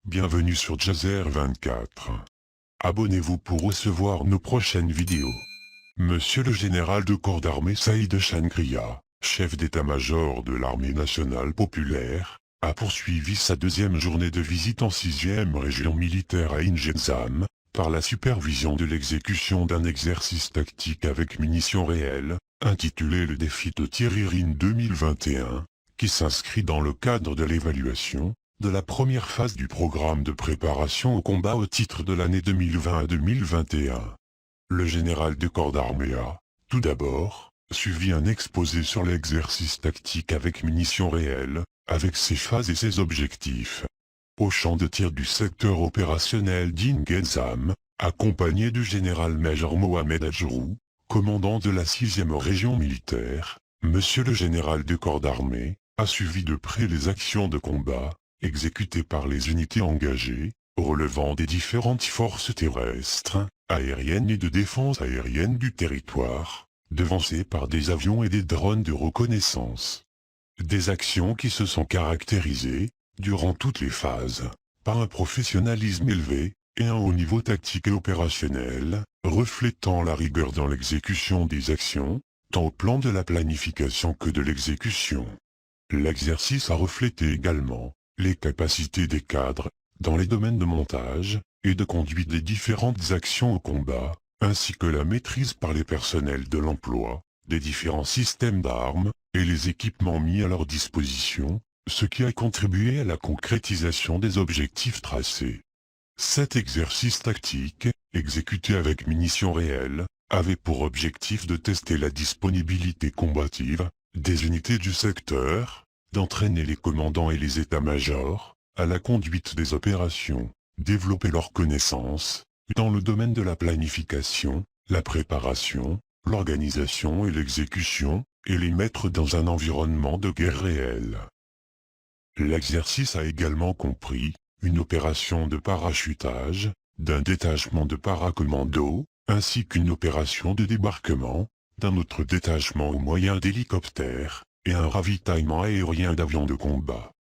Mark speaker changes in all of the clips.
Speaker 1: Bienvenue sur Jazer24. Abonnez-vous pour recevoir nos prochaines vidéos. Monsieur le général de corps d'armée Saïd Chankria, chef d'état-major de l'armée nationale populaire, a poursuivi sa deuxième journée de visite en 6e région militaire à Ingenzam, par la supervision de l'exécution d'un exercice tactique avec munitions réelles, intitulé le défi de Thierry 2021, qui s'inscrit dans le cadre de l'évaluation de la première phase du programme de préparation au combat au titre de l'année 2020 à 2021. Le général de corps d'armée a, tout d'abord, suivi un exposé sur l'exercice tactique avec munitions réelles, avec ses phases et ses objectifs. Au champ de tir du secteur opérationnel d'Ingenzam, accompagné du général-major Mohamed Adjrou, commandant de la 6e région militaire, monsieur le général de corps d'armée a suivi de près les actions de combat exécutées par les unités engagées, relevant des différentes forces terrestres, aériennes et de défense aérienne du territoire, devancées par des avions et des drones de reconnaissance. Des actions qui se sont caractérisées, durant toutes les phases, par un professionnalisme élevé, et un haut niveau tactique et opérationnel, reflétant la rigueur dans l'exécution des actions, tant au plan de la planification que de l'exécution. L'exercice a reflété également les capacités des cadres, dans les domaines de montage et de conduite des différentes actions au combat, ainsi que la maîtrise par les personnels de l'emploi, des différents systèmes d'armes, et les équipements mis à leur disposition, ce qui a contribué à la concrétisation des objectifs tracés. Cet exercice tactique, exécuté avec munitions réelles, avait pour objectif de tester la disponibilité combative des unités du secteur, d'entraîner les commandants et les états-majors à la conduite des opérations, développer leurs connaissances dans le domaine de la planification, la préparation, l'organisation et l'exécution, et les mettre dans un environnement de guerre réelle. L'exercice a également compris une opération de parachutage d'un détachement de paracommando, ainsi qu'une opération de débarquement d'un autre détachement au moyen d'hélicoptères, et un ravitaillement aérien d'avions de combat.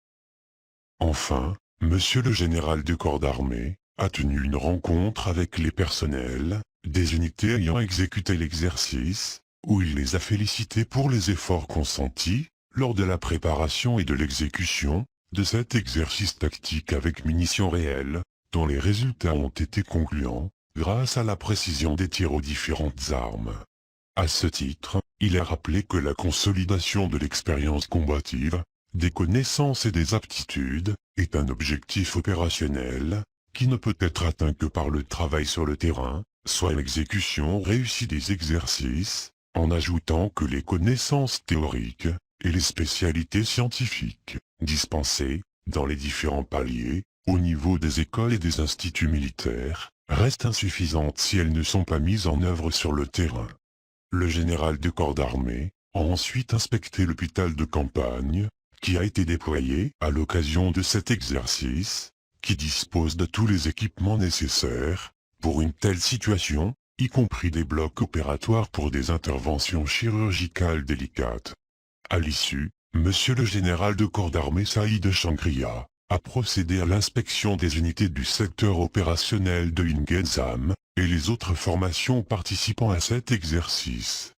Speaker 1: Enfin, monsieur le général de corps d'armée a tenu une rencontre avec les personnels des unités ayant exécuté l'exercice, où il les a félicités pour les efforts consentis lors de la préparation et de l'exécution de cet exercice tactique avec munitions réelles, dont les résultats ont été concluants, grâce à la précision des tirs aux différentes armes. À ce titre, il a rappelé que la consolidation de l'expérience combative, des connaissances et des aptitudes, est un objectif opérationnel, qui ne peut être atteint que par le travail sur le terrain, soit l'exécution réussie des exercices, en ajoutant que les connaissances théoriques et les spécialités scientifiques, dispensées, dans les différents paliers, au niveau des écoles et des instituts militaires, restent insuffisantes si elles ne sont pas mises en œuvre sur le terrain. Le général de corps d'armée a ensuite inspecté l'hôpital de campagne, qui a été déployé à l'occasion de cet exercice, qui dispose de tous les équipements nécessaires pour une telle situation, y compris des blocs opératoires pour des interventions chirurgicales délicates. À l'issue, monsieur le général de corps d'armée Saïd Chankria a procédé à l'inspection des unités du secteur opérationnel de Ingenzam, et les autres formations participant à cet exercice.